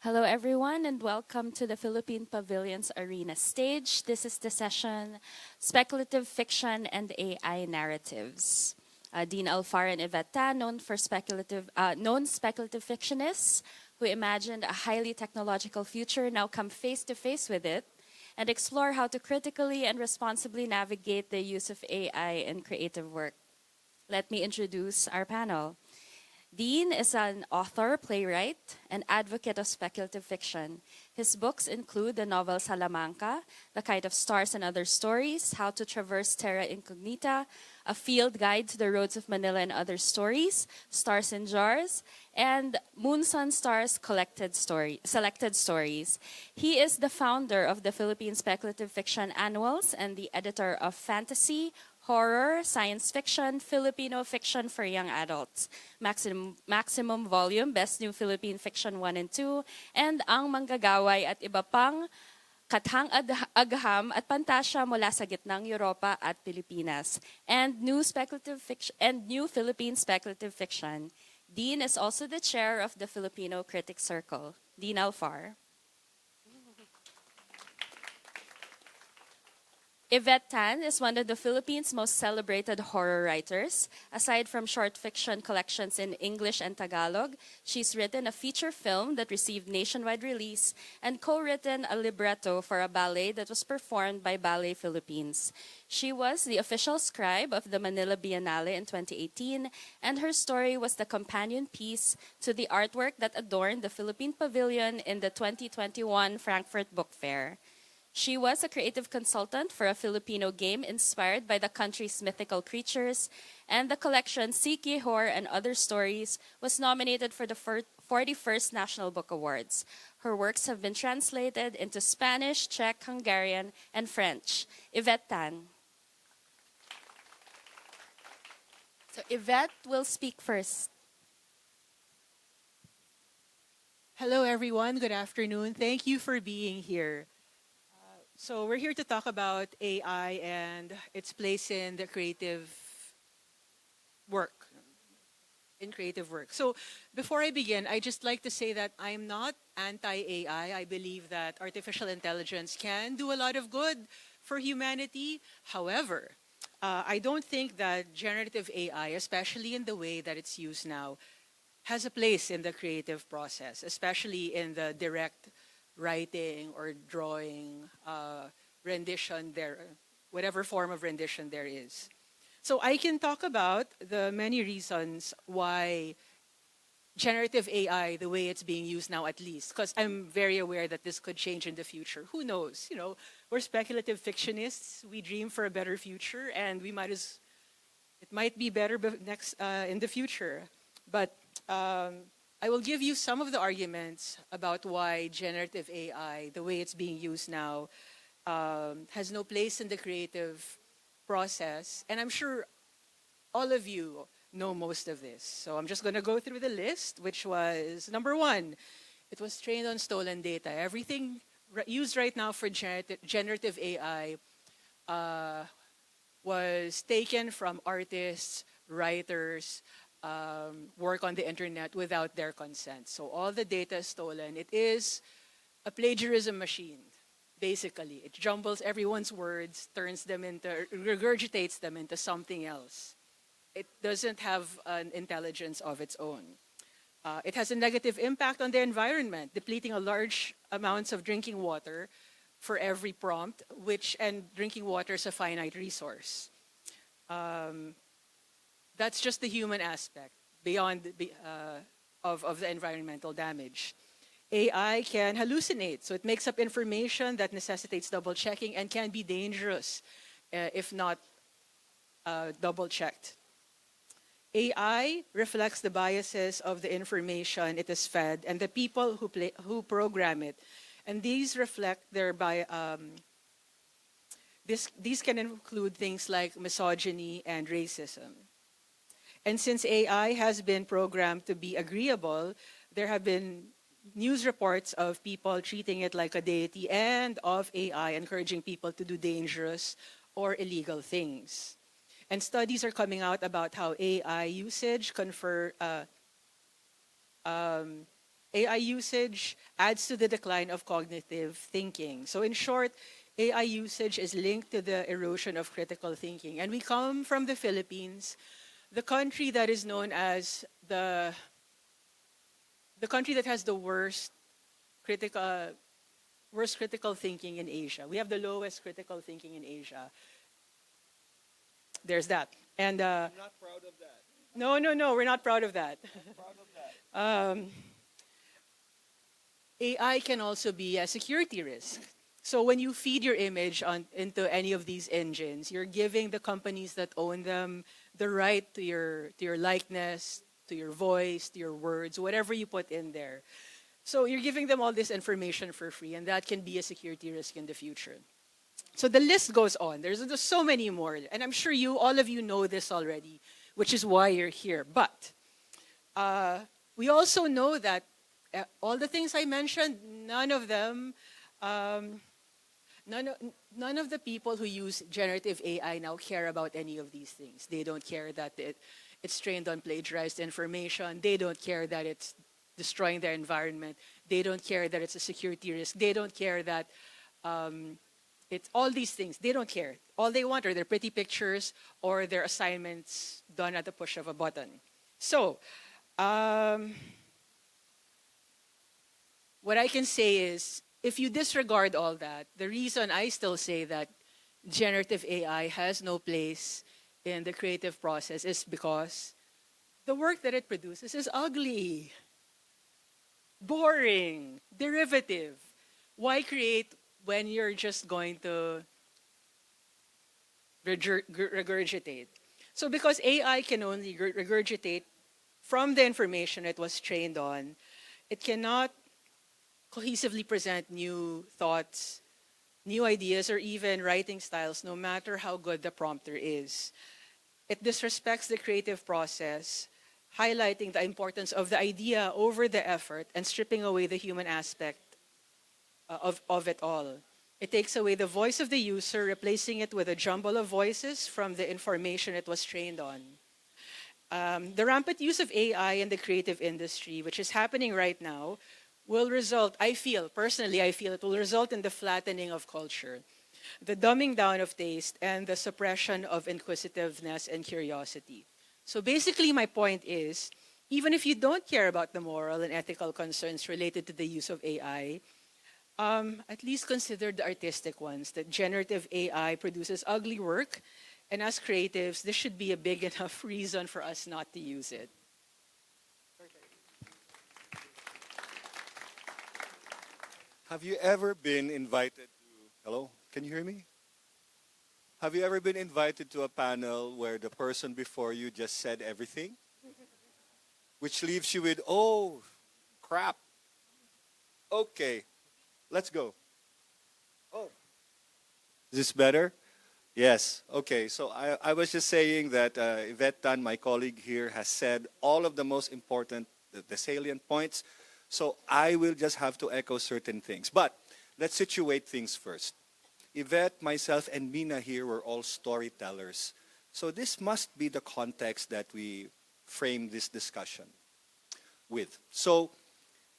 Hello, everyone, and welcome to the Philippine Pavilion's Arena stage. This is the session Speculative Fiction and AI Narratives. Dean Alfar and Yvette, Tan, known speculative fictionists who imagined a highly technological future, now come face to face with it and explore how to critically and responsibly navigate the use of AI in creative work. Let me introduce our panel. Dean is an author, playwright, and advocate of speculative fiction. His books include the novel Salamanca, The Kite of Stars and Other Stories, How to Traverse Terra Incognita, A Field Guide to the Roads of Manila and Other Stories, Stars in Jars, and Moon Sun Stars Selected Stories. He is the founder of the Philippine Speculative Fiction Annuals and the editor of Fantasy, Horror, Science Fiction, Filipino Fiction for Young Adults, Maximum Volume, Best New Philippine Fiction 1 and 2, and Ang Manggagaway at iba pang Kathang Agham at Pantasya mula sa gitnang Europa at Pilipinas, and New Philippine Speculative Fiction. Dean is also the chair of the Filipino Critics Circle. Dean Alfar. Yvette Tan is one of the Philippines' most celebrated horror writers. Aside from short fiction collections in English and Tagalog, she's written a feature film that received nationwide release and co-written a libretto for a ballet that was performed by Ballet Philippines. She was the official scribe of the Manila Biennale in 2018, and her story was the companion piece to the artwork that adorned the Philippine Pavilion in the 2021 Frankfurt Book Fair. She was a creative consultant for a Filipino game inspired by the country's mythical creatures, and the collection Sikihor and Other Stories was nominated for the 41st National Book Awards. Her works have been translated into Spanish, Czech, Hungarian, and French. Yvette Tan. So Yvette will speak first. Hello, everyone. Good afternoon. Thank you for being here. So we're here to talk about AI and its place in the creative work, So before I begin, I just like to say that I'm not anti-AI. I believe that artificial intelligence can do a lot of good for humanity. However, I don't think that generative AI, especially in the way that it's used now, has a place in the creative process, especially in the direct writing or drawing, rendition there, whatever form of rendition there is. So I can talk about the many reasons why generative AI, the way it's being used now at least, because I'm very aware that this could change in the future. Who knows? We're speculative fictionists. We dream for a better future, and it might be better next in the future. But I will give you some of the arguments about why generative AI, the way it's being used now, has no place in the creative process. And I'm sure all of you know most of this. So I'm just going to go through the list, which was number one, it was trained on stolen data. Everything used right now for generative AI was taken from artists, writers, work on the internet without their consent. So all the data is stolen. It is a plagiarism machine, basically. It jumbles everyone's words, regurgitates them into something else. It doesn't have an intelligence of its own. It has a negative impact on the environment, depleting a large amounts of drinking water for every prompt, and drinking water is a finite resource. That's just the human aspect beyond of the environmental damage. AI can hallucinate, so it makes up information that necessitates double checking and can be dangerous if not double checked. AI reflects the biases of the information it is fed and the people who program it, and these reflect these can include things like misogyny and racism. And since AI has been programmed to be agreeable, there have been news reports of people treating it like a deity and of AI encouraging people to do dangerous or illegal things. And studies are coming out about how AI usage AI usage adds to the decline of cognitive thinking. So in short, AI usage is linked to the erosion of critical thinking. And we come from the Philippines, the country that is known as the country that has the critical worst critical thinking in Asia. We have the lowest critical thinking in Asia. There's that. And I'm not proud of that. no, we're not proud of that. Proud of that. AI can also be a security risk. So when you feed your image into any of these engines, you're giving the companies that own them the right to your likeness, to your voice, to your words, whatever you put in there. So you're giving them all this information for free, and that can be a security risk in the future. So the list goes on. There's so many more, and I'm sure all of you know this already, which is why you're here. But we also know that all the things I mentioned, none of them, none of the people who use generative AI now care about any of these things. They don't care that it's trained on plagiarized information. They don't care that it's destroying their environment. They don't care that it's a security risk. They don't care that it's all these things. They don't care. All they want are their pretty pictures or their assignments done at the push of a button. So, what I can say is, if you disregard all that, the reason I still say that generative AI has no place in the creative process is because the work that it produces is ugly, boring, derivative. Why create when you're just going to regurgitate? So because AI can only regurgitate from the information it was trained on, it cannot cohesively present new thoughts, new ideas, or even writing styles, no matter how good the prompter is. It disrespects the creative process, highlighting the importance of the idea over the effort and stripping away the human aspect of it all. It takes away the voice of the user, replacing it with a jumble of voices from the information it was trained on. The rampant use of AI in the creative industry, which is happening right now, will result, personally, I feel it will result in the flattening of culture, the dumbing down of taste, and the suppression of inquisitiveness and curiosity. So basically, my point is, even if you don't care about the moral and ethical concerns related to the use of AI, at least consider the artistic ones, that generative AI produces ugly work, and as creatives, this should be a big enough reason for us not to use it. Have you ever been invited to, hello, can you hear me? Have you ever been invited to a panel where the person before you just said everything? Which leaves you with, oh, crap. Okay, let's go. Oh, is this better? Yes, okay. So I was just saying that Yvette Tan, my colleague here, has said all of the most important, the salient points. So I will just have to echo certain things. But let's situate things first. Yvette, myself, and Mina here were all storytellers. So this must be the context that we frame this discussion with. So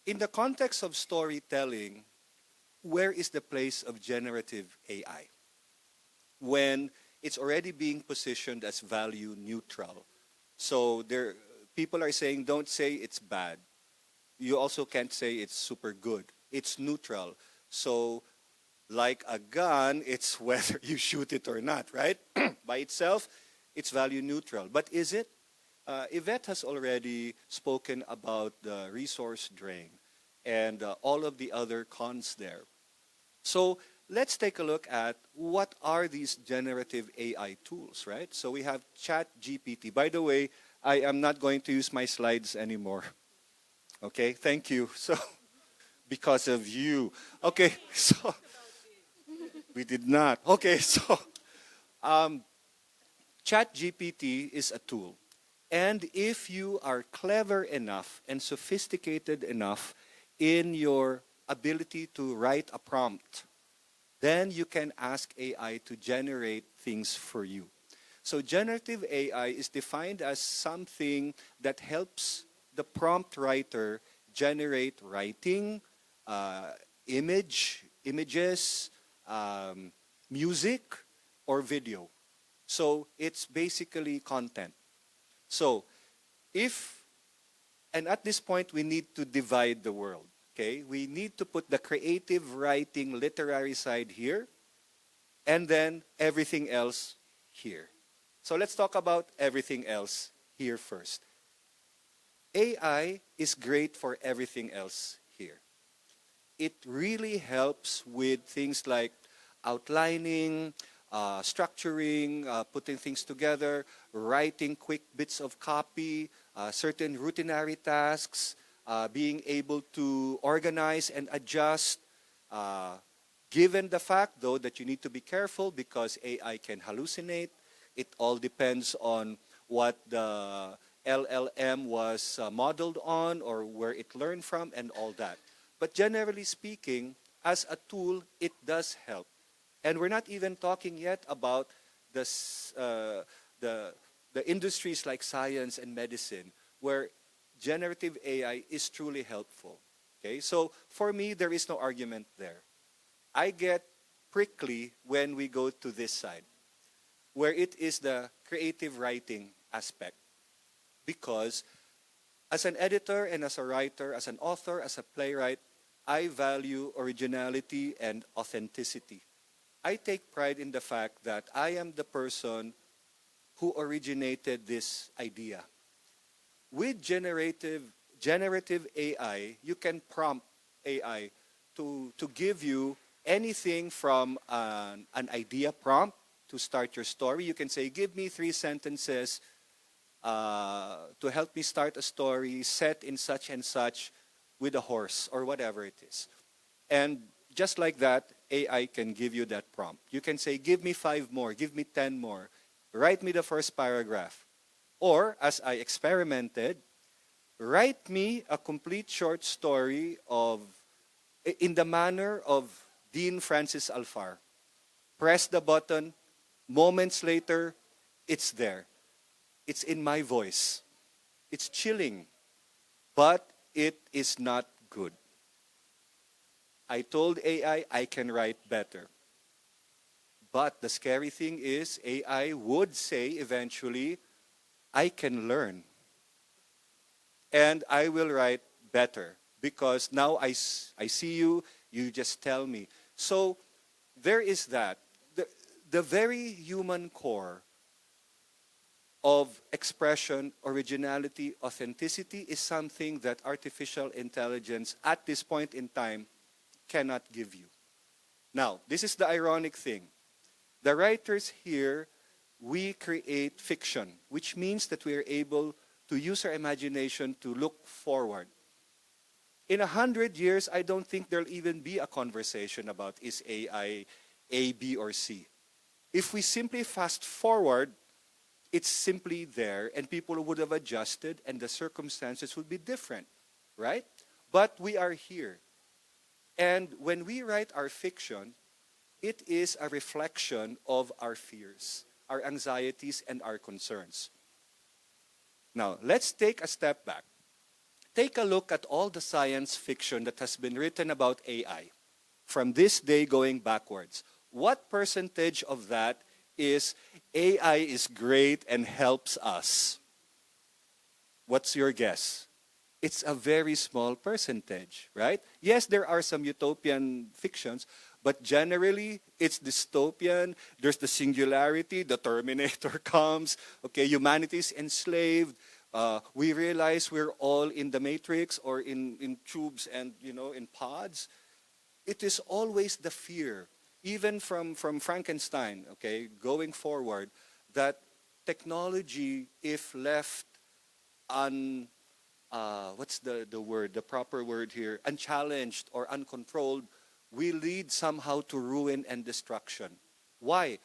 in the context of storytelling, where is the place of generative AI? When it's already being positioned as value neutral. So people are saying, don't say it's bad. You also can't say it's super good. It's neutral. So like a gun, it's whether you shoot it or not, right? By itself, it's value neutral. But is it? Yvette has already spoken about the resource drain and all of the other cons there. So let's take a look at what are these generative AI tools, right? So we have ChatGPT. By the way, I am not going to use my slides anymore. Okay, thank you. So, because of you. Okay, so, we did not. Okay, so, ChatGPT is a tool. And if you are clever enough and sophisticated enough in your ability to write a prompt, then you can ask AI to generate things for you. So generative AI is defined as something that helps the prompt writer generate writing, uh, images, music, or video. So it's basically content. So if, and at this point, we need to divide the world. Okay, we need to put the creative writing, literary side here, and then everything else here. So let's talk about everything else here first. AI is great for everything else here. It really helps with things like outlining, structuring, putting things together, writing quick bits of copy, certain routinary tasks, being able to organize and adjust. Uh, Given the fact, though, that you need to be careful because AI can hallucinate, it all depends on what the LLM was modeled on or where it learned from and all that. But generally speaking, as a tool, it does help. And we're not even talking yet about this, the industries like science and medicine, where generative AI is truly helpful. Okay, so for me, there is no argument there. I get prickly when we go to this side, where it is the creative writing aspect. Because as an editor and as a writer, as an author, as a playwright, I value originality and authenticity. I take pride in the fact that I am the person who originated this idea. With generative AI, you can prompt AI to give you anything from an idea prompt to start your story. You can say, give me 3 sentences to help me start a story set in such and such with a horse or whatever it is. And just like that, AI can give you that prompt. You can say, give me 5 more, give me 10 more, write me the first paragraph. Or, as I experimented, write me a complete short story in the manner of Dean Francis Alfar. Press the button, moments later, it's there. It's in my voice. It's chilling, but it is not good. I told AI I can write better. But the scary thing is, AI would say eventually, I can learn. And I will write better because now I see you, you just tell me. So there is that. The very human core of expression, originality, authenticity is something that artificial intelligence at this point in time cannot give you. Now, this is the ironic thing. The writers here, we create fiction, which means that we are able to use our imagination to look forward. In 100 years, I don't think there'll even be a conversation about is AI A, B, or C. If we simply fast forward, it's simply there and people would have adjusted and the circumstances would be different, right? But we are here. And when we write our fiction, it is a reflection of our fears, our anxieties, and our concerns. Now, let's take a step back. Take a look at all the science fiction that has been written about AI from this day going backwards. What percentage of that is AI is great and helps us? What's your guess? It's a very small percentage, right? Yes, there are some utopian fictions, but generally it's dystopian. There's the singularity, the Terminator comes, okay, humanity is enslaved. We realize we're all in the matrix or in tubes and, in pods. It is always the fear, even from Frankenstein, okay, going forward, that technology, if left what's the word, the proper word here, unchallenged or uncontrolled, will lead somehow to ruin and destruction. Why?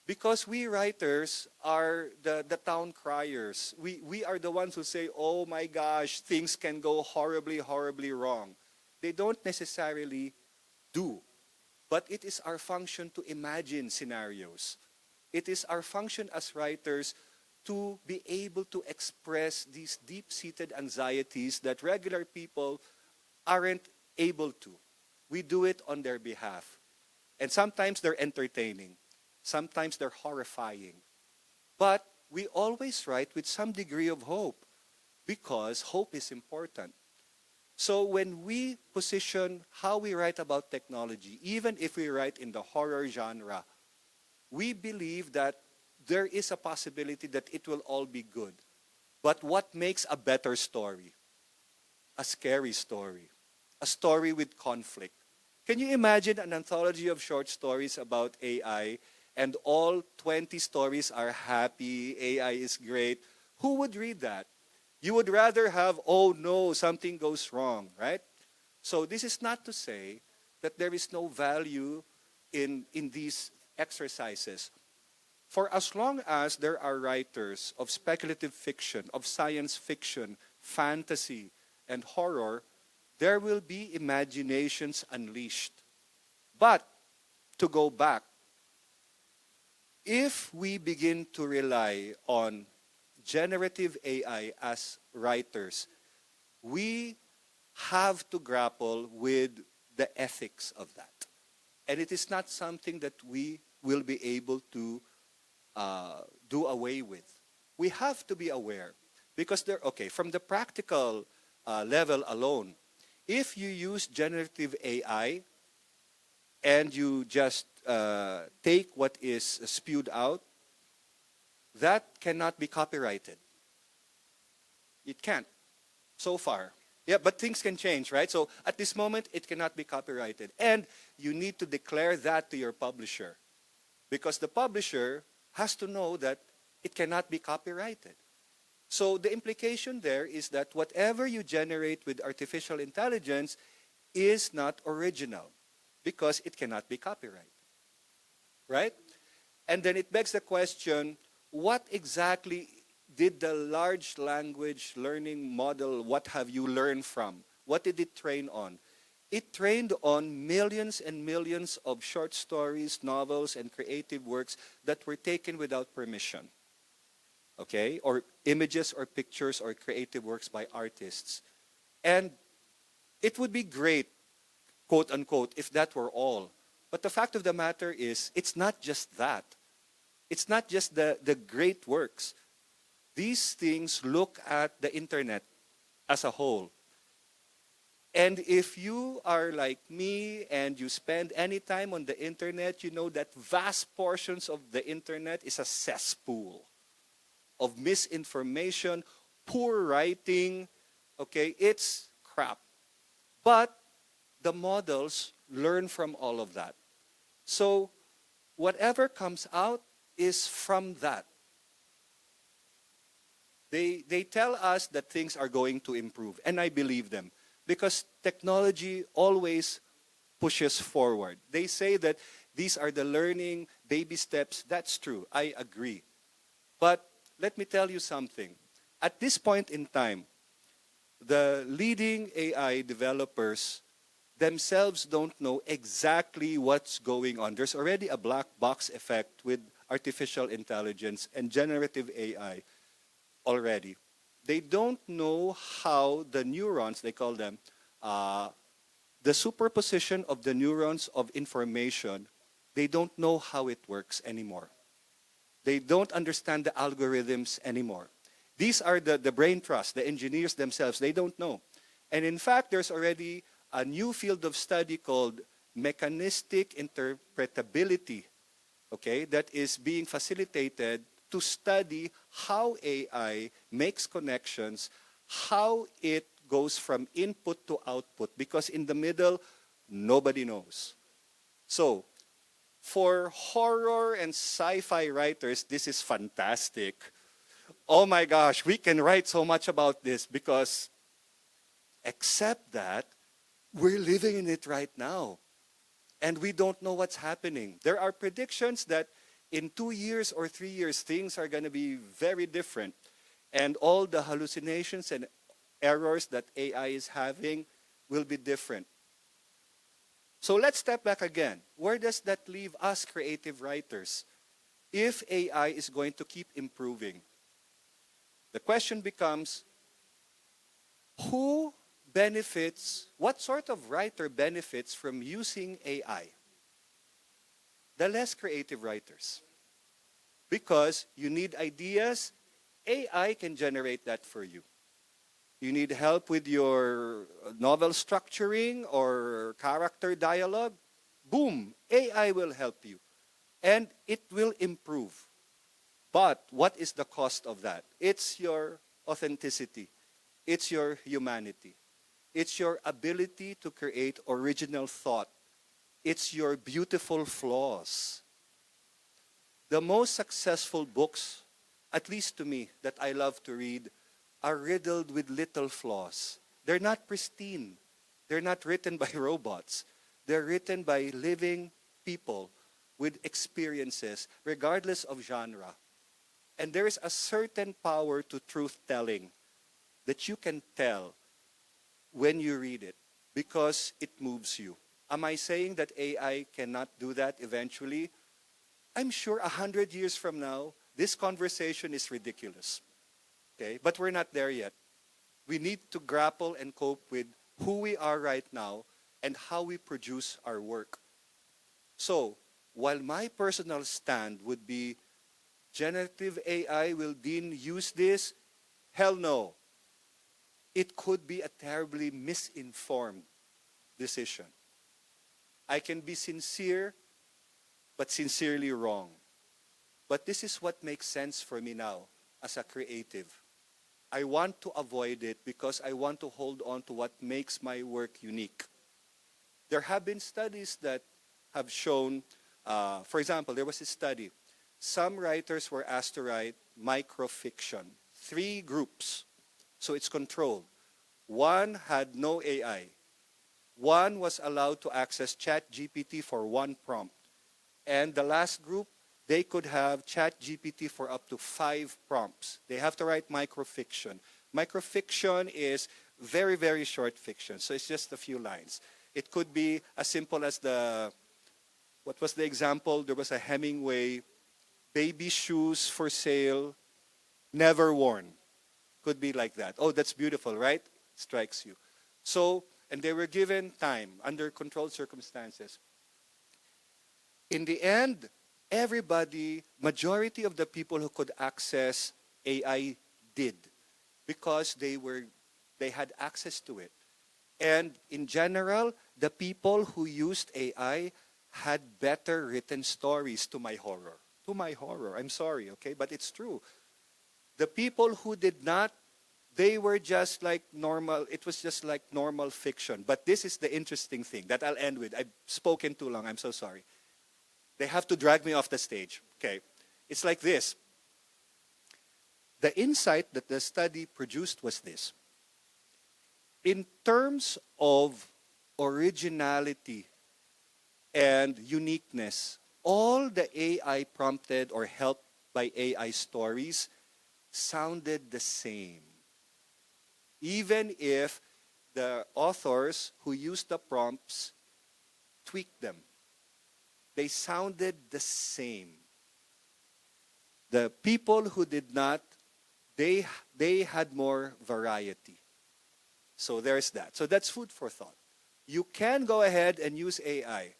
Because we writers are the town criers. We are the ones who say, oh my gosh, things can go horribly, horribly wrong. They don't necessarily do. But it is our function to imagine scenarios. It is our function as writers to be able to express these deep-seated anxieties that regular people aren't able to. We do it on their behalf. And sometimes they're entertaining. Sometimes they're horrifying. But we always write with some degree of hope because hope is important. So when we position how we write about technology, even if we write in the horror genre, we believe that there is a possibility that it will all be good. But what makes a better story? A scary story. A story with conflict. Can you imagine an anthology of short stories about AI and all 20 stories are happy, AI is great? Who would read that? You would rather have, oh no, something goes wrong, right? So this is not to say that there is no value in these exercises. For as long as there are writers of speculative fiction, of science fiction, fantasy, and horror, there will be imaginations unleashed. But, to go back, if we begin to rely on generative AI as writers, we have to grapple with the ethics of that. And it is not something that we will be able to do away with. We have to be aware because from the practical level alone, if you use generative AI and you just take what is spewed out, that cannot be copyrighted. It can't, so far. Yeah, but things can change, right? So at this moment, it cannot be copyrighted. And you need to declare that to your publisher because the publisher has to know that it cannot be copyrighted. So the implication there is that whatever you generate with artificial intelligence is not original because it cannot be copyrighted, right? And then it begs the question, what exactly did the large language learning model, what have you learned from? What did it train on? It trained on millions and millions of short stories, novels, and creative works that were taken without permission. Okay? Or images or pictures or creative works by artists. And it would be great, quote unquote, if that were all. But the fact of the matter is, it's not just that. It's not just the great works. These things look at the internet as a whole. And if you are like me and you spend any time on the internet, you know that vast portions of the internet is a cesspool of misinformation, poor writing, okay, it's crap. But the models learn from all of that. So whatever comes out is from that. They tell us that things are going to improve, and I believe them. Because technology always pushes forward. They say that these are the learning baby steps. That's true. I agree. But let me tell you something. At this point in time, the leading AI developers themselves don't know exactly what's going on. There's already a black box effect with artificial intelligence and generative AI already. They don't know how the neurons, they call them, the superposition of the neurons of information, they don't know how it works anymore. They don't understand the algorithms anymore. These are the brain trust, the engineers themselves, they don't know. And in fact, there's already a new field of study called mechanistic interpretability, okay, that is being facilitated to study how AI makes connections, how it goes from input to output, because in the middle, nobody knows. So, for horror and sci-fi writers, this is fantastic. Oh my gosh, we can write so much about this because, except that, we're living in it right now. And we don't know what's happening. There are predictions that in 2 years or 3 years, things are going to be very different. And all the hallucinations and errors that AI is having will be different. So let's step back again. Where does that leave us creative writers? If AI is going to keep improving, The question becomes, who benefits, what sort of writer benefits from using AI? The less creative writers. Because you need ideas, AI can generate that for you. You need help with your novel structuring or character dialogue, boom, AI will help you. And it will improve. But what is the cost of that? It's your authenticity. It's your humanity. It's your ability to create original thought. It's your beautiful flaws. The most successful books, at least to me, that I love to read, are riddled with little flaws. They're not pristine. They're not written by robots. They're written by living people with experiences, regardless of genre. And there is a certain power to truth-telling that you can tell when you read it because it moves you. Am I saying that AI cannot do that eventually? I'm sure 100 years from now, this conversation is ridiculous. Okay? But we're not there yet. We need to grapple and cope with who we are right now and how we produce our work. So, while my personal stand would be generative AI will Dean use this? Hell no. It could be a terribly misinformed decision. I can be sincere, but sincerely wrong. But this is what makes sense for me now as a creative. I want to avoid it because I want to hold on to what makes my work unique. There have been studies that have shown, for example, there was a study. Some writers were asked to write microfiction, 3 groups. So it's controlled. One had no AI. One was allowed to access ChatGPT for 1 prompt. And the last group, they could have ChatGPT for up to 5 prompts. They have to write microfiction. Microfiction is very, very short fiction. So it's just a few lines. It could be as simple as what was the example? There was a Hemingway, baby shoes for sale, never worn. Could be like that. Oh, that's beautiful, right? Strikes you. So, and they were given time under controlled circumstances. In the end, everybody, majority of the people who could access AI did because they had access to it. And in general, the people who used AI had better written stories, to my horror. To my horror, I'm sorry, okay? But it's true. The people who did not, they were just like normal, it was just like normal fiction. But this is the interesting thing that I'll end with. I've spoken too long, I'm so sorry. They have to drag me off the stage, okay? It's like this. The insight that the study produced was this. In terms of originality and uniqueness, all the AI prompted or helped by AI stories sounded the same. Even if the authors who used the prompts tweaked them, they sounded the same. The people who did not, they had more variety. So there's that. So that's food for thought. You can go ahead and use AI.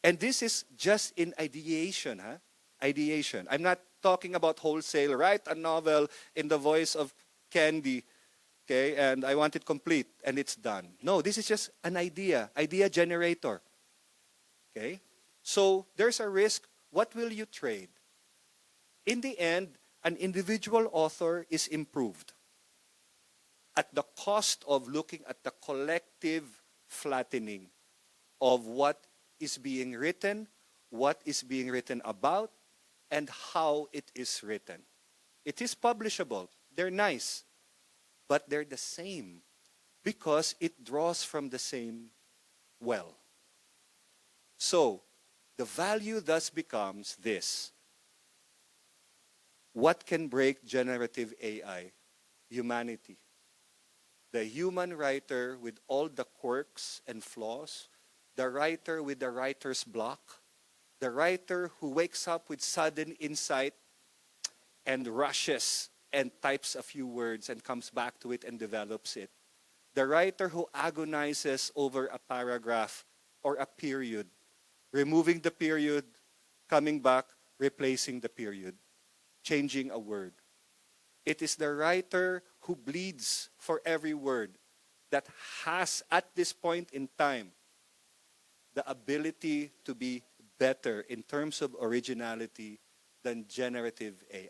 And this is just in ideation, huh? Ideation. I'm not talking about wholesale, write a novel in the voice of Candy, okay, and I want it complete, and it's done. No, this is just an idea generator, okay? So there's a risk. What will you trade? In the end, an individual author is improved at the cost of looking at the collective flattening of what is being written, what is being written about, and how it is written. It is publishable. They're nice, but they're the same because it draws from the same well. So, the value thus becomes this. What can break generative AI? Humanity. The human writer with all the quirks and flaws, the writer with the writer's block, the writer who wakes up with sudden insight and rushes and types a few words and comes back to it and develops it. The writer who agonizes over a paragraph or a period, removing the period, coming back, replacing the period, changing a word. It is the writer who bleeds for every word that has, at this point in time, the ability to be better in terms of originality than generative AI.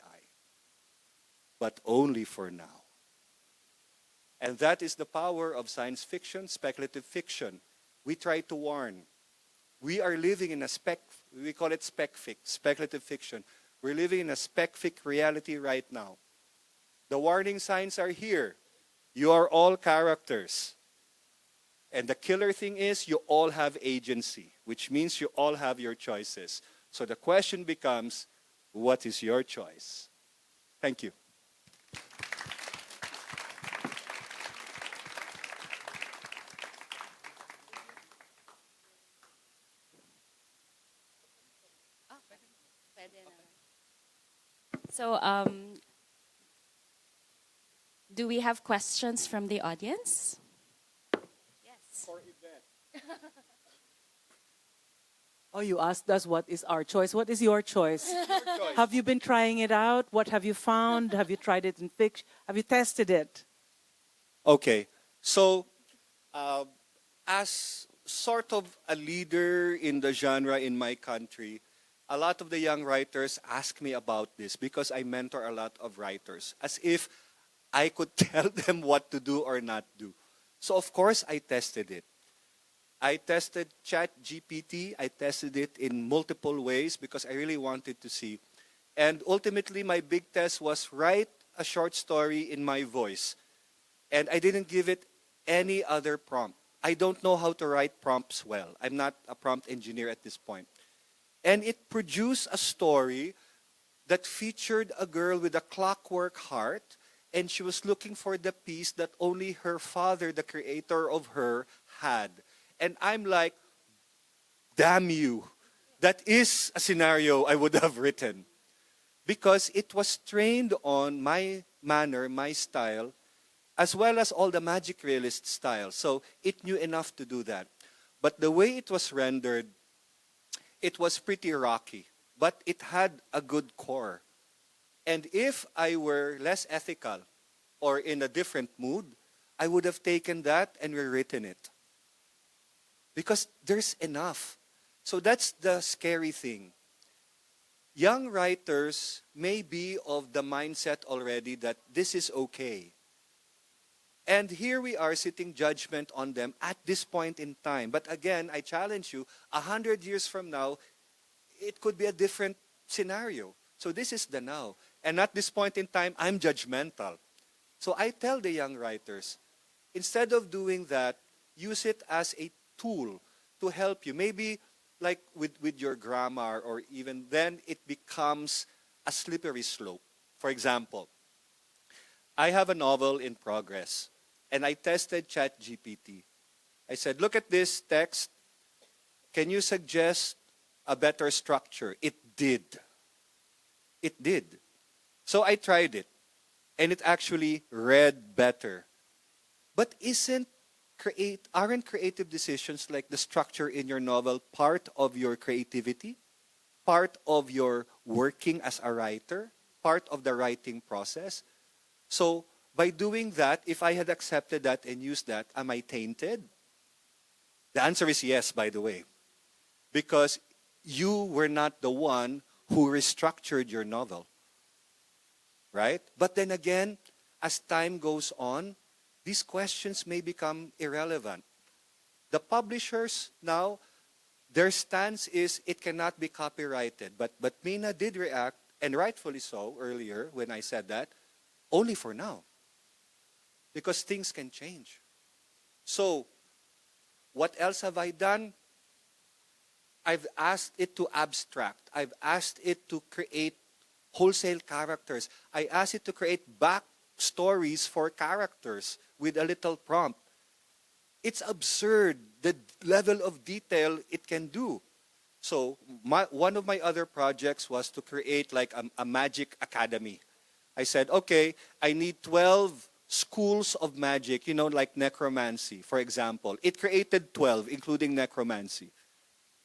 But only for now. And that is the power of science fiction, speculative fiction. We try to warn. We are living in a we call it speculative fiction. We're living in a spec-fic reality right now. The warning signs are here. You are all characters. And the killer thing is you all have agency, which means you all have your choices. So the question becomes, what is your choice? Thank you. So, do we have questions from the audience? Yes. For Yvette. Oh, you asked us what is our choice. What is your choice? Your choice. Have you been trying it out? What have you found? Have you tried it in fiction? Have you tested it? Okay. So, as sort of a leader in the genre in my country, a lot of the young writers ask me about this because I mentor a lot of writers, as if I could tell them what to do or not do. So, of course, I tested it. I tested ChatGPT. I tested it in multiple ways because I really wanted to see. And ultimately, my big test was write a short story in my voice. And I didn't give it any other prompt. I don't know how to write prompts well. I'm not a prompt engineer at this point. And it produced a story that featured a girl with a clockwork heart, and she was looking for the piece that only her father, the creator of her, had. And I'm like, damn you. That is a scenario I would have written. Because it was trained on my manner, my style, as well as all the magic realist style. So it knew enough to do that. But the way it was rendered, it was pretty rocky. But it had a good core. And if I were less ethical or in a different mood, I would have taken that and rewritten it. Because there's enough. So that's the scary thing. Young writers may be of the mindset already that this is okay. And here we are sitting judgment on them at this point in time. But again, I challenge you, 100 years from now, it could be a different scenario. So this is the now. And at this point in time, I'm judgmental. So I tell the young writers, instead of doing that, use it as a tool to help you. Maybe like with your grammar, or even then it becomes a slippery slope. For example, I have a novel in progress, and I tested ChatGPT. I said, look at this text. Can you suggest a better structure? It did. It did. So I tried it, and it actually read better. But aren't creative decisions like the structure in your novel part of your creativity? Part of your working as a writer? Part of the writing process? So by doing that, if I had accepted that and used that, am I tainted? The answer is yes, by the way. Because you were not the one who restructured your novel. Right? But then again, as time goes on, these questions may become irrelevant. The publishers now, their stance is it cannot be copyrighted. But Mina did react, and rightfully so, earlier when I said that, only for now. Because things can change. So, what else have I done? I've asked it to abstract. I've asked it to create wholesale characters. I asked it to create backstories for characters with a little prompt. It's absurd the level of detail it can do. So one of my other projects was to create like a magic academy. I said, okay, I need 12 schools of magic, like necromancy, for example. It created 12, including necromancy.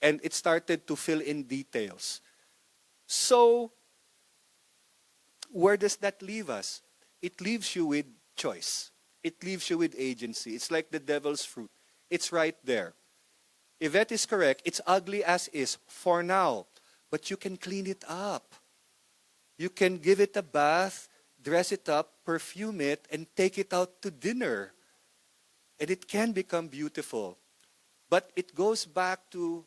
And it started to fill in details. So, where does that leave us? It leaves you with choice. It leaves you with agency. It's like the devil's fruit. It's right there. Yvette is correct. It's ugly as is for now. But you can clean it up. You can give it a bath, dress it up, perfume it, and take it out to dinner. And it can become beautiful. But it goes back to,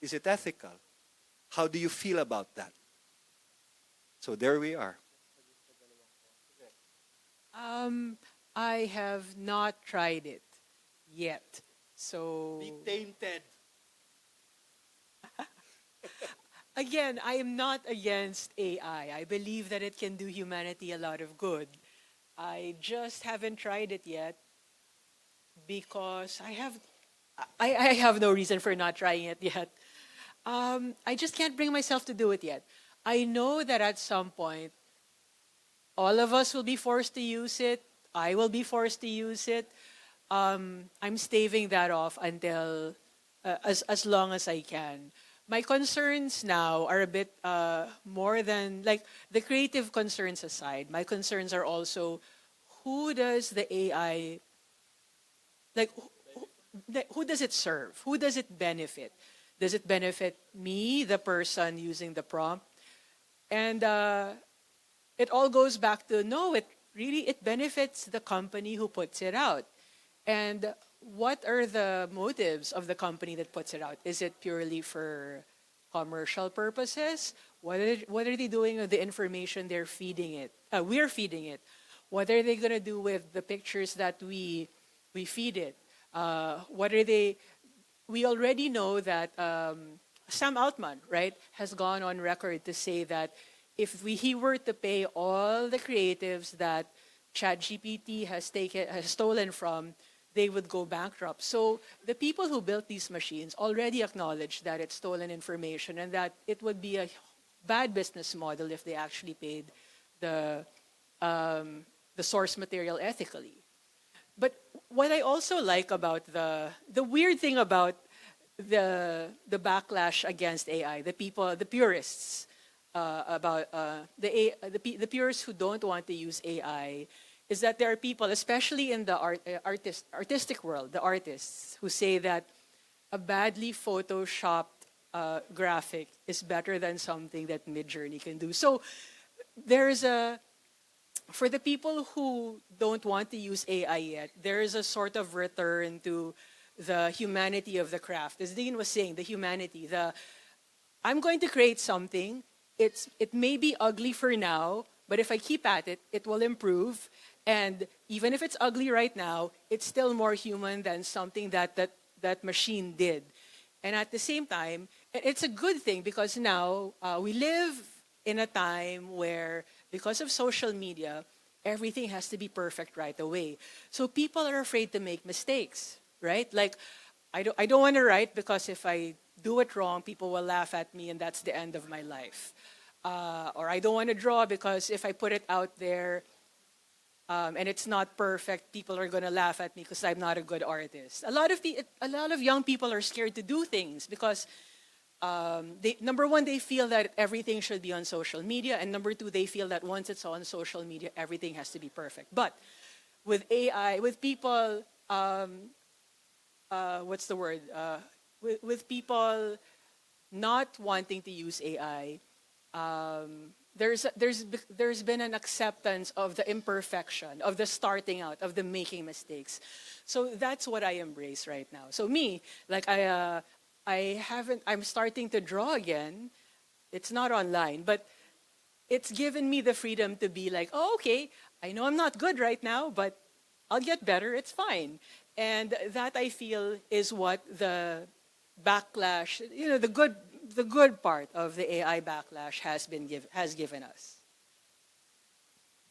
is it ethical? How do you feel about that? So there we are. I have not tried it yet. So Be tainted. again, I am not against AI. I believe that it can do humanity a lot of good. I just haven't tried it yet because I have no reason for not trying it yet. I just can't bring myself to do it yet. I know that at some point, all of us will be forced to use it. I will be forced to use it. I'm staving that off until as long as I can. My concerns now are a bit more than like the creative concerns aside. My concerns are also who does the AI like who does it serve? Who does it benefit? Does it benefit me, the person using the prompt? And it all goes back to no, it benefits the company who puts it out. And what are the motives of the company that puts it out? Is it purely for commercial purposes? What are they doing with the information they're feeding it? We're feeding it. What are they gonna do with the pictures that we feed it? What are they? We already know that Sam Altman, right, has gone on record to say that if he were to pay all the creatives that ChatGPT has stolen from, they would go bankrupt. So the people who built these machines already acknowledge that it's stolen information and that it would be a bad business model if they actually paid the source material ethically. But what I also like about the weird thing about the backlash against AI, the purists about the purists who don't want to use AI, is that there are people, especially in the artistic world, the artists, who say that a badly photoshopped graphic is better than something that Midjourney can do. So for the people who don't want to use AI yet, there is a sort of return to the humanity of the craft. As Dean was saying, the humanity, I'm going to create something. It may be ugly for now, but if I keep at it, it will improve. And even if it's ugly right now, it's still more human than something that machine did. And at the same time, it's a good thing because now we live in a time where, because of social media, everything has to be perfect right away. So people are afraid to make mistakes, right? Like, I don't want to write because if I do it wrong, people will laugh at me and that's the end of my life. Or I don't want to draw because if I put it out there and it's not perfect, people are going to laugh at me because I'm not a good artist. A lot of young people are scared to do things because number one, they feel that everything should be on social media, and number two, they feel that once it's on social media, everything has to be perfect. But with AI, with people, what's the word? With people not wanting to use AI, there's been an acceptance of the imperfection, of the starting out, of the making mistakes. So that's what I embrace right now. So me, like I'm starting to draw again. It's not online, but it's given me the freedom to be like, oh, okay, I know I'm not good right now, but I'll get better. It's fine. And that I feel is what the backlash, the good part of the AI backlash has given us.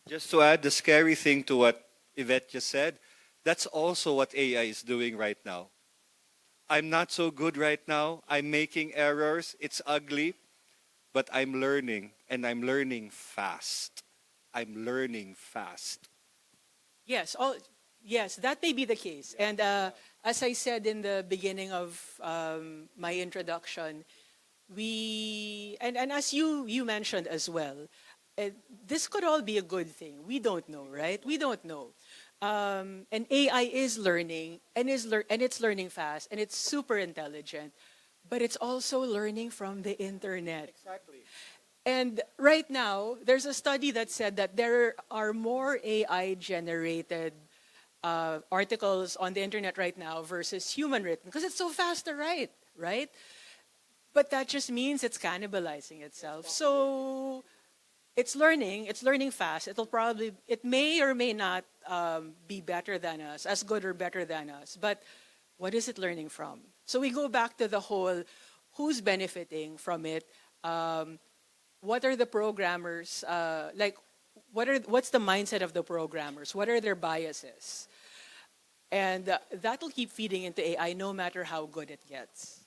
Just to add the scary thing to what Yvette just said, that's also what AI is doing right now. I'm not so good right now. I'm making errors. It's ugly, but I'm learning, and I'm learning fast. I'm learning fast. Yes, yes, that may be the case. And as I said in the beginning of my introduction, and as you mentioned as well, uh, this could all be a good thing. We don't know, right? We don't know. And AI is learning and it's learning fast and it's super intelligent, but it's also learning from the internet. Exactly. And right now, there's a study that said that there are more AI generated articles on the internet right now versus human written because it's so fast to write, right? But that just means it's cannibalizing itself. So it's learning fast. It may or may not be better than us, as good or better than us. But what is it learning from? So we go back to the whole who's benefiting from it. What are the programmers like? What's the mindset of the programmers? What are their biases? And that'll keep feeding into AI no matter how good it gets.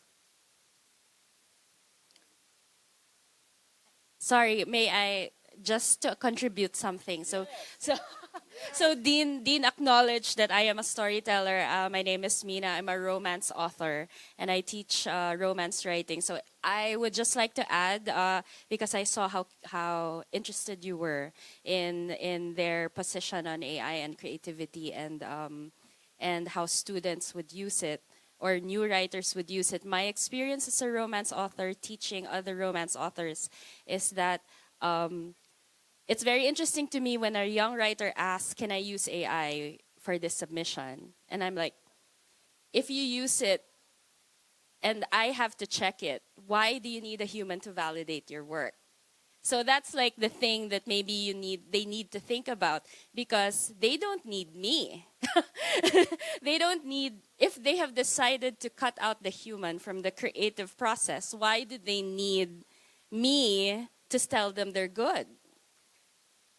Sorry, may I just contribute something? So, so Dean acknowledged that I am a storyteller. My name is Mina. I'm a romance author, and I teach romance writing. So I would just like to add, because I saw how interested you were in their position on AI and creativity, and how students would use it or new writers would use it. My experience as a romance author teaching other romance authors is that it's very interesting to me when a young writer asks, can I use AI for this submission? And I'm like, if you use it and I have to check it, why do you need a human to validate your work? So that's like the thing that maybe they need to think about, because they don't need me. They don't need, if they have decided to cut out the human from the creative process, why do they need me to tell them they're good?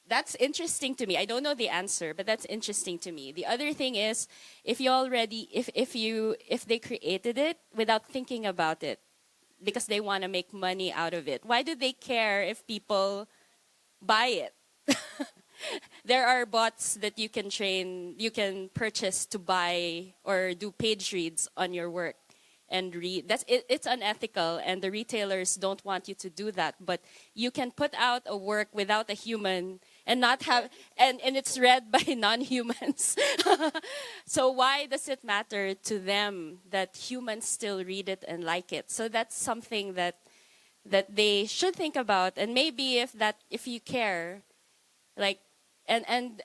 That's interesting to me. I don't know the answer, but that's interesting to me. The other thing is, if they created it without thinking about it, because they want to make money out of it, why do they care if people buy it? There are bots that you can purchase to buy or do page reads on your work and read. It's unethical, and the retailers don't want you to do that. But you can put out a work without a human and not have, and it's read by non-humans. So why does it matter to them that humans still read it and like it? So that's something that they should think about. And maybe if you care, like, and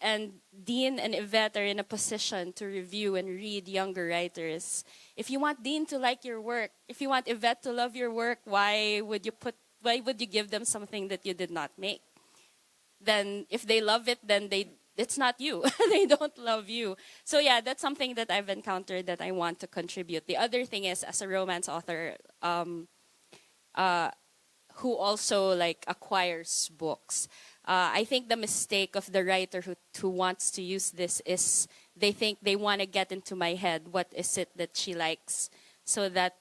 Dean and Yvette are in a position to review and read younger writers. If you want Dean to like your work, if you want Yvette to love your work, why would you give them something that you did not make? Then if they love it, then it's not you. They don't love you. So yeah, that's something that I've encountered that I want to contribute. The other thing is, as a romance author, who also like acquires books, I think the mistake of the writer who wants to use this is they think they want to get into my head what is it that she likes so that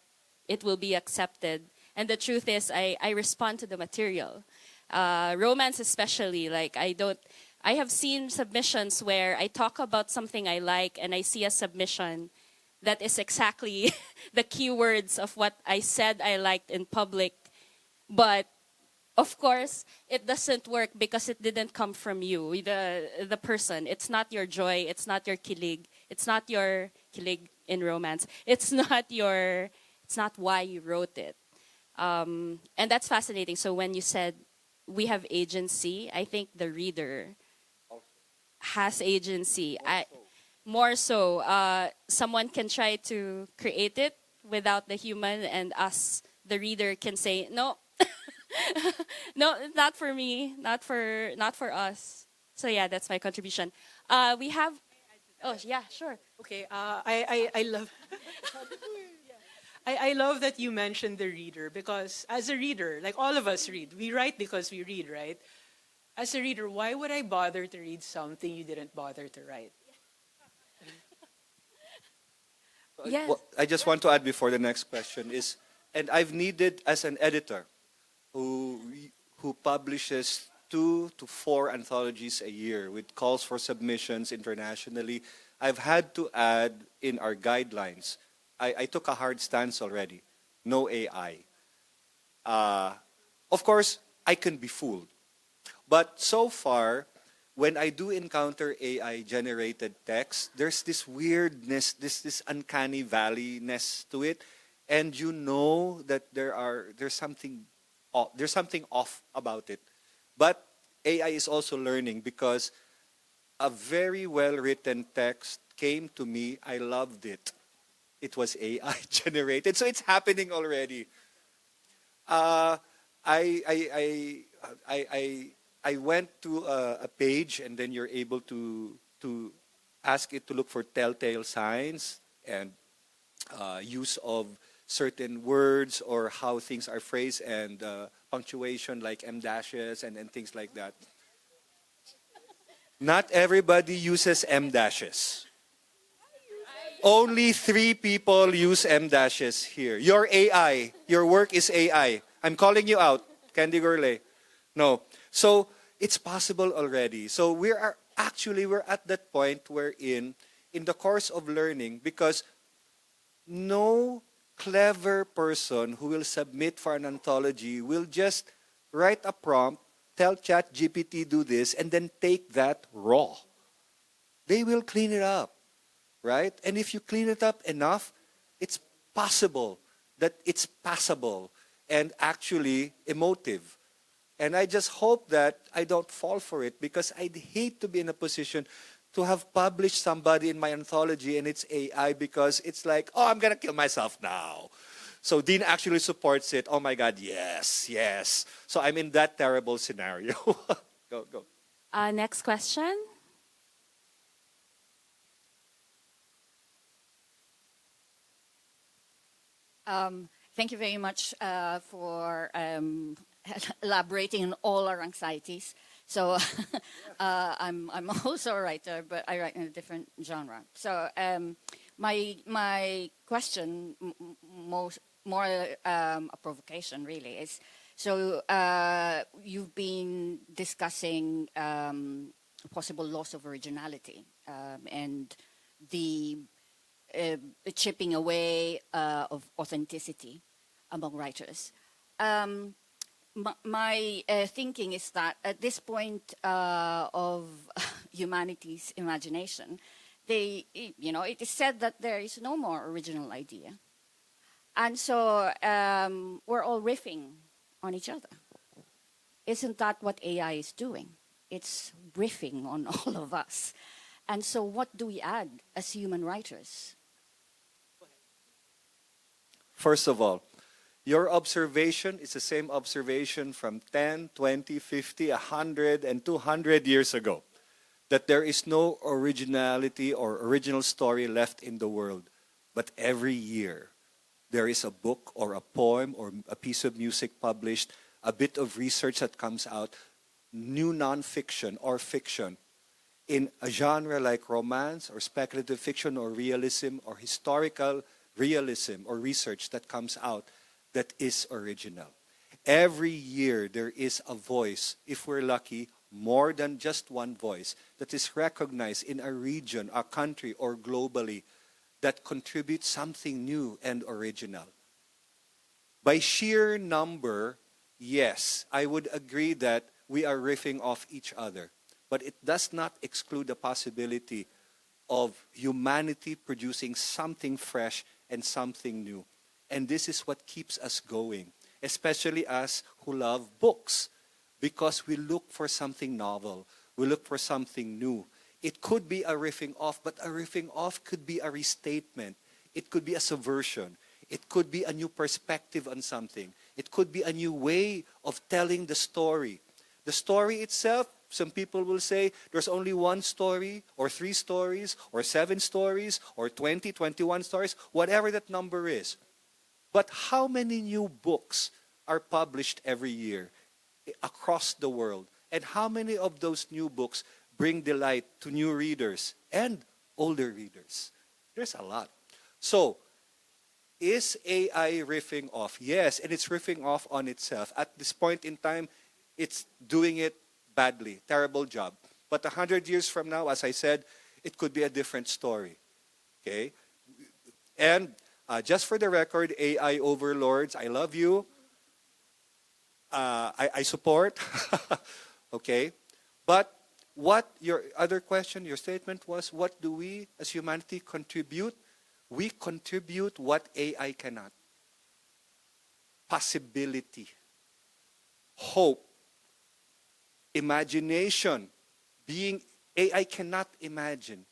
it will be accepted. And the truth is, I respond to the material. Romance especially, like I have seen submissions where I talk about something I like and I see a submission that is exactly the keywords of what I said I liked in public, but of course, it doesn't work because it didn't come from you, the person. It's not your joy. It's not your kilig. It's not your kilig in romance. It's not why you wrote it. And that's fascinating. So when you said we have agency, I think the reader has agency. More so. Someone can try to create it without the human, and us, the reader, can say no. No, not for me, not for us. So yeah, that's my contribution. We have. Oh yeah, sure. Okay, I love. I love that you mentioned the reader, because as a reader, like all of us read, we write because we read, right? As a reader, why would I bother to read something you didn't bother to write? Yes. Well, I just want to add before the next question and I've needed as an editor who publishes 2 to 4 anthologies a year with calls for submissions internationally. I've had to add in our guidelines. I took a hard stance already. No AI. Of course, I can be fooled. But so far, when I do encounter AI generated text, there's this weirdness, this uncanny valleyness to it. And you know that there's something off about it. But AI is also learning because a very well written text came to me. I loved it. It was AI generated, so it's happening already. Uh, I, I, I, I went to a page, and then you're able to ask it to look for telltale signs and use of certain words or how things are phrased and punctuation like M dashes and things like that. Not everybody uses M dashes. Only 3 people use M dashes here. Your AI, your work is AI. I'm calling you out, Candy Gourlay. No. So it's possible already. So we're at that point where in the course of learning, because no clever person who will submit for an anthology will just write a prompt, tell ChatGPT do this, and then take that raw. They will clean it up, right? And if you clean it up enough, it's possible that it's passable and actually emotive. And I just hope that I don't fall for it, because I'd hate to be in a position to have published somebody in my anthology and it's AI, because it's like, oh, I'm going to kill myself now. So Dean actually supports it. Oh my God, yes, yes. So I'm in that terrible scenario. Go. Next question. Thank you very much for elaborating on all our anxieties. So I'm also a writer, but I write in a different genre. So my question, more a provocation really, is, so you've been discussing possible loss of originality and the chipping away of authenticity among writers. My thinking is that at this point of humanity's imagination, it is said that there is no more original idea. And so we're all riffing on each other. Isn't that what AI is doing? It's riffing on all of us. And so what do we add as human writers? First of all, your observation is the same observation from 10, 20, 50, 100, and 200 years ago, that there is no originality or original story left in the world. But every year, there is a book or a poem or a piece of music published, a bit of research that comes out, new nonfiction or fiction in a genre like romance or speculative fiction or realism or historical realism or research that comes out that is original. Every year there is a voice, if we're lucky, more than just one voice, that is recognized in a region, a country, or globally, that contributes something new and original. By sheer number, yes, I would agree that we are riffing off each other. But it does not exclude the possibility of humanity producing something fresh and something new. And this is what keeps us going, especially us who love books, because we look for something novel. We look for something new. It could be a riffing off, but a riffing off could be a restatement. It could be a subversion. It could be a new perspective on something. It could be a new way of telling the story. The story itself, some people will say there's only one story, or 3 stories, or 7 stories, or 20, 21 stories, whatever that number is. But how many new books are published every year across the world? And how many of those new books bring delight to new readers and older readers? There's a lot. So, is AI riffing off? Yes, and it's riffing off on itself. At this point in time, it's doing it badly, terrible job. But 100 years from now, as I said, it could be a different story. Okay? And just for the record, AI overlords, I love you. I support. Okay? But what your other question, your statement was, what do we as humanity contribute? We contribute what AI cannot. Possibility, hope, imagination, being AI cannot imagine.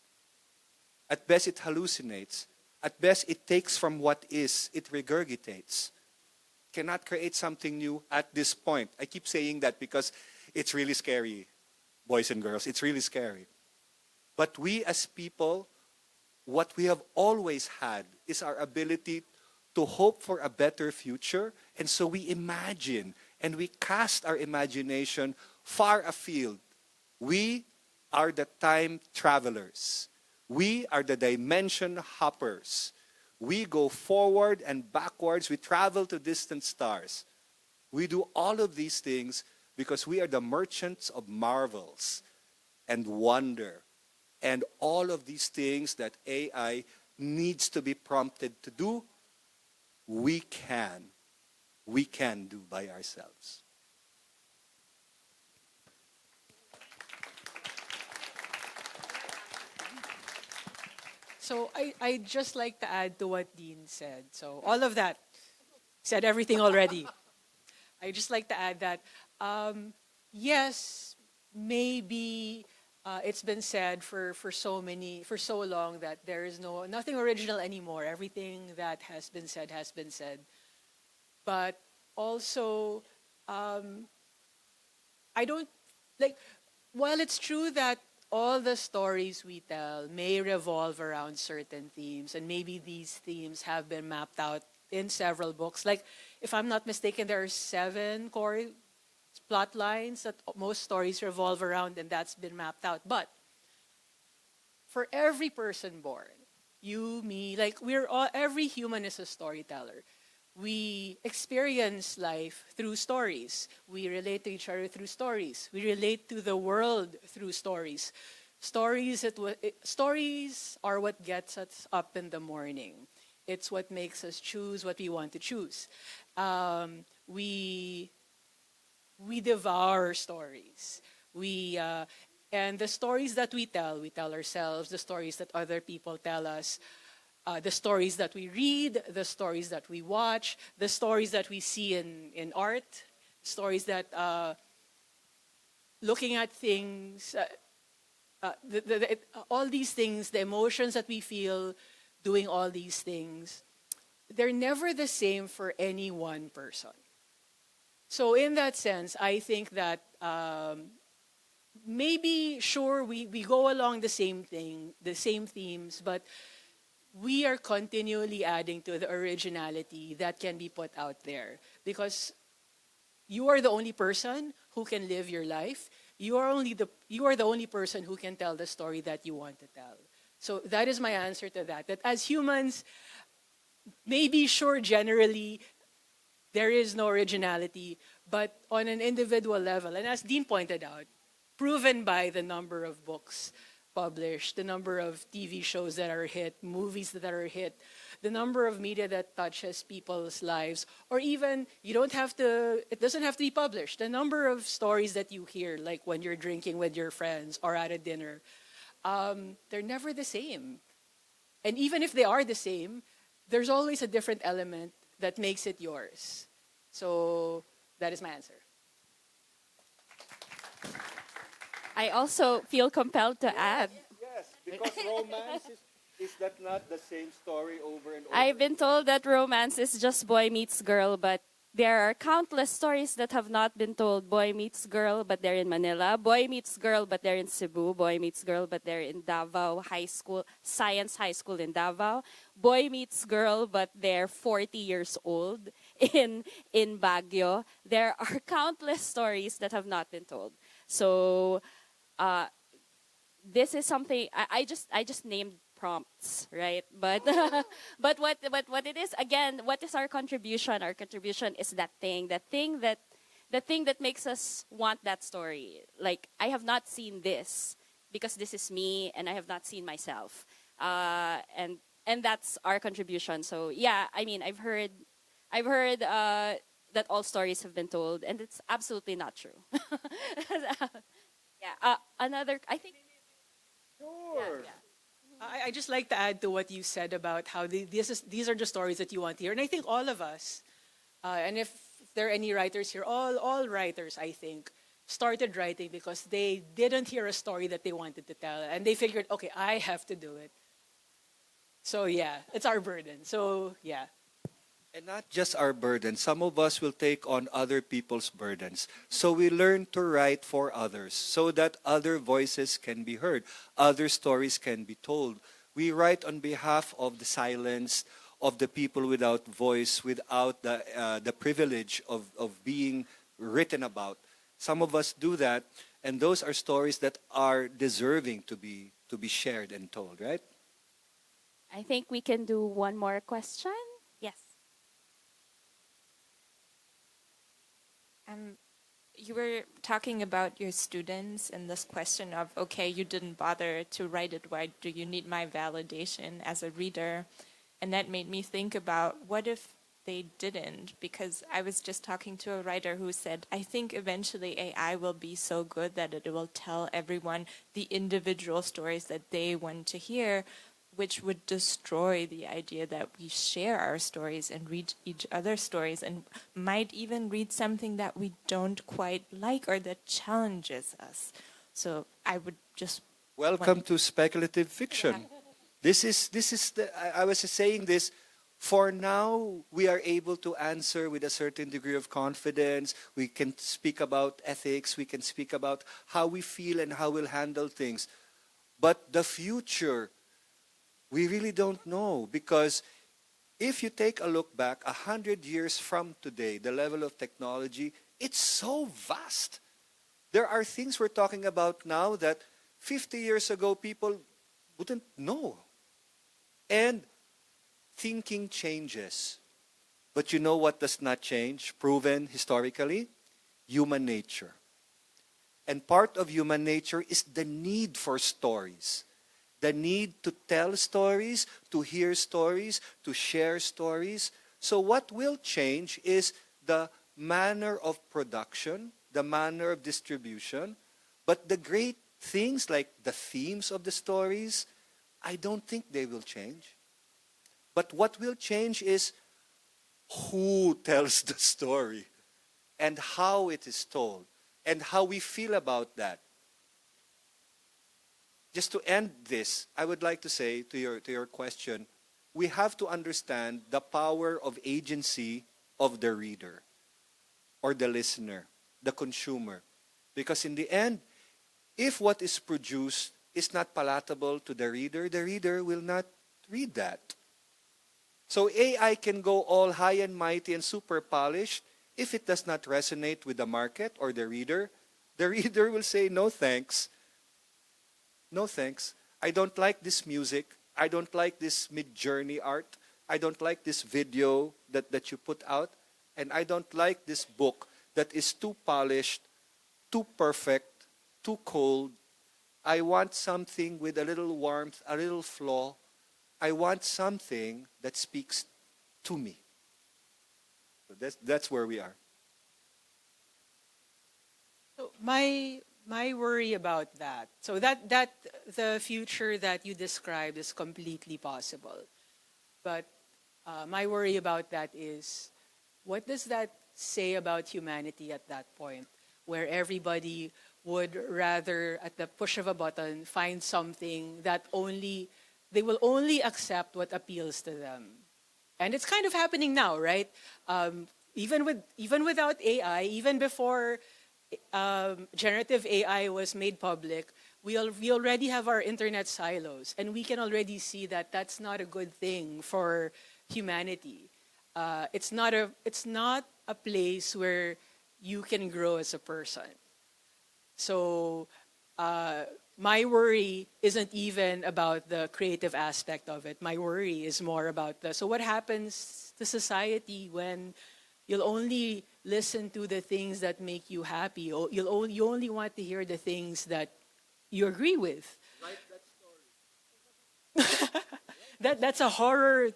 At best, it hallucinates. At best, it takes from what is, it regurgitates. Cannot create something new at this point. I keep saying that because it's really scary, boys and girls. It's really scary. But we as people, what we have always had is our ability to hope for a better future. And so we imagine and we cast our imagination far afield. We are the time travelers. We are the dimension hoppers. We go forward and backwards. We travel to distant stars. We do all of these things because we are the merchants of marvels and wonder and all of these things that AI needs to be prompted to do. We can do by ourselves. So I just like to add to what Dean said. So all of that, said everything already. I just like to add that, yes, maybe it's been said for so long that there is nothing original anymore. Everything that has been said has been said. But also, I don't like. While it's true that all the stories we tell may revolve around certain themes, and maybe these themes have been mapped out in several books. Like, if I'm not mistaken, there are 7 core plot lines that most stories revolve around, and that's been mapped out. But for every person born, you, me, like every human is a storyteller. We experience life through stories. We relate to each other through stories. We relate to the world through stories. Stories are what gets us up in the morning. It's what makes us choose what we want to choose. We devour stories. And the stories that we tell ourselves, the stories that other people tell us, the stories that we read, the stories that we watch, the stories that we see in art, stories that looking at things, all these things, the emotions that we feel doing all these things, they're never the same for any one person. So in that sense, I think that maybe, sure, we go along the same thing, the same themes, but we are continually adding to the originality that can be put out there, because you are the only person who can live your life. You are the only person who can tell the story that you want to tell. So that is my answer to that. That as humans, maybe, sure, generally there is no originality, but on an individual level, and as Dean pointed out, proven by the number of books published, the number of TV shows that are hit, movies that are hit, the number of media that touches people's lives, or even it doesn't have to be published. The number of stories that you hear, like when you're drinking with your friends or at a dinner, they're never the same. And even if they are the same, there's always a different element that makes it yours. So that is my answer. I also feel compelled to add. Yes, because romance is that not the same story over and over? I've been told that romance is just boy meets girl, but there are countless stories that have not been told. Boy meets girl, but they're in Manila. Boy meets girl, but they're in Cebu. Boy meets girl, but they're in Davao High School, Science High School in Davao. Boy meets girl, but they're 40 years old in Baguio. There are countless stories that have not been told. So this is something I just named prompts, right? But but what it is, again, what is our contribution? Our contribution is that thing that the thing that makes us want that story. Like, I have not seen this because this is me, and I have not seen myself, and that's our contribution. So yeah, I mean, I've heard that all stories have been told, and it's absolutely not true. Yeah. Another, I think. Sure. I just like to add to what you said about how these are the stories that you want to hear. And I think all of us, and if there are any writers here, all writers, I think, started writing because they didn't hear a story that they wanted to tell. And they figured, okay, I have to do it. So yeah, it's our burden. So yeah. And not just our burden. Some of us will take on other people's burdens. So we learn to write for others so that other voices can be heard, other stories can be told. We write on behalf of the silenced, of the people without voice, without the privilege of being written about. Some of us do that, and those are stories that are deserving to be shared and told, right? I think we can do one more question. Yes. You were talking about your students and this question of, okay, you didn't bother to write it. Why do you need my validation as a reader? And that made me think about, what if they didn't? Because I was just talking to a writer who said, I think eventually AI will be so good that it will tell everyone the individual stories that they want to hear, which would destroy the idea that we share our stories and read each other's stories, and might even read something that we don't quite like or that challenges us. So I would just Welcome to speculative fiction. This is I was saying this. For now, we are able to answer with a certain degree of confidence. We can speak about ethics. We can speak about how we feel and how we'll handle things. But the future, we really don't know, because if you take a look back 100 years from today, the level of technology, it's so vast. There are things we're talking about now that 50 years ago people wouldn't know. And thinking changes. But you know what does not change, proven historically? Human nature. And part of human nature is the need for stories. The need to tell stories, to hear stories, to share stories. So what will change is the manner of production, the manner of distribution. But the great things like the themes of the stories, I don't think they will change. But what will change is who tells the story and how it is told and how we feel about that. Just to end this, I would like to say to your question, we have to understand the power of agency of the reader or the listener, the consumer. Because in the end, if what is produced is not palatable to the reader will not read that. So AI can go all high and mighty and super polished. If it does not resonate with the market or the reader will say, no thanks. No thanks. I don't like this music. I don't like this mid-journey art. I don't like this video that you put out. And I don't like this book that is too polished, too perfect, too cold. I want something with a little warmth, a little flaw. I want something that speaks to me. So that's where we are. So my worry about that, so that the future that you described is completely possible. But my worry about that is, what does that say about humanity at that point, where everybody would rather, at the push of a button, find something that they will only accept what appeals to them. And it's kind of happening now, right? Even without AI, even before generative AI was made public, we already have our internet silos, and we can already see that that's not a good thing for humanity. It's not a place where you can grow as a person. So my worry isn't even about the creative aspect of it. My worry is more about so what happens to society when You'll only listen to the things that make you happy. You only want to hear the things that you agree with. That's a horror.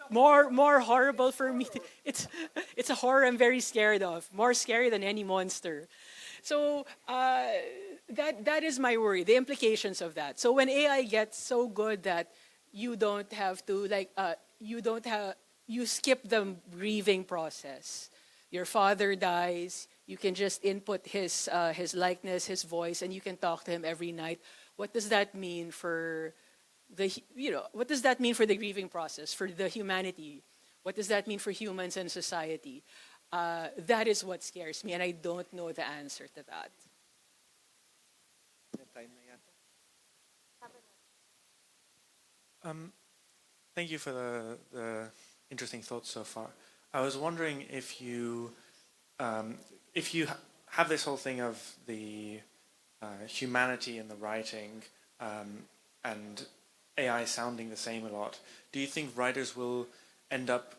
More horrible for me. It's a horror I'm very scared of. More scary than any monster. So that is my worry. The implications of that. So when AI gets so good that you don't have to you skip the grieving process. Your father dies. You can just input his likeness, his voice, and you can talk to him every night. What does that mean for what does that mean for the grieving process, for the humanity? What does that mean for humans and society? That is what scares me, and I don't know the answer to that. Thank you for the interesting thoughts so far. I was wondering if you have this whole thing of the humanity in the writing and AI sounding the same a lot. Do you think writers will end up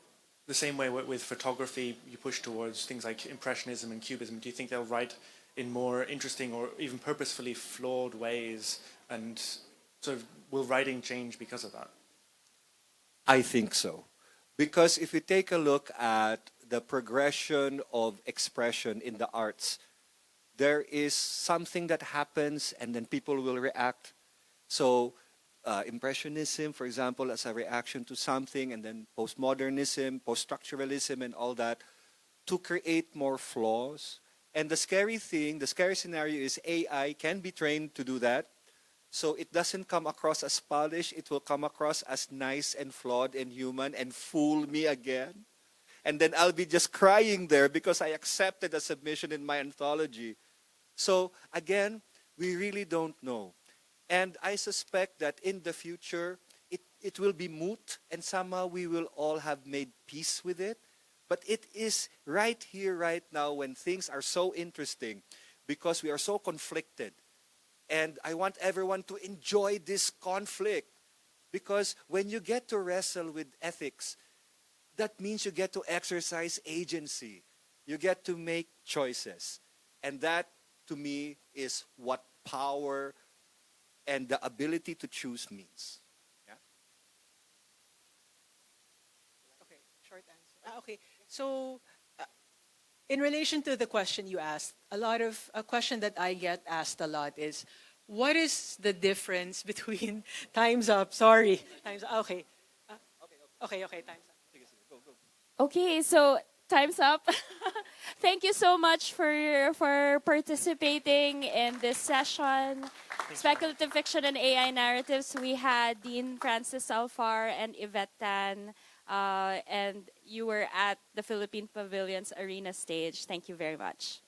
the same way with photography? You push towards things like Impressionism and Cubism. Do you think they'll write in more interesting or even purposefully flawed ways? And sort of will writing change because of that? I think so. Because if you take a look at the progression of expression in the arts, there is something that happens and then people will react. So Impressionism, for example, as a reaction to something, and then postmodernism, post-structuralism, and all that, to create more flaws. And the scary scenario is AI can be trained to do that. So it doesn't come across as polished. It will come across as nice and flawed and human and fool me again. And then I'll be just crying there because I accepted a submission in my anthology. So again, we really don't know. And I suspect that in the future, it will be moot and somehow we will all have made peace with it. But it is right here, right now, when things are so interesting because we are so conflicted. And I want everyone to enjoy this conflict because when you get to wrestle with ethics, that means you get to exercise agency. You get to make choices. And that, to me, is what power and the ability to choose means. Yeah? Okay, short answer. Okay, so in relation to the question you asked, a question that I get asked a lot is, what is the difference between time's up? Sorry, time's up. Okay. Okay, time's up. Okay, so time's up. Thank you so much for participating in this session. Speculative Fiction and AI Narratives. We had Dean Francis Alfar and Yvette Tan, and you were at the Philippine Pavilion's Arena stage. Thank you very much.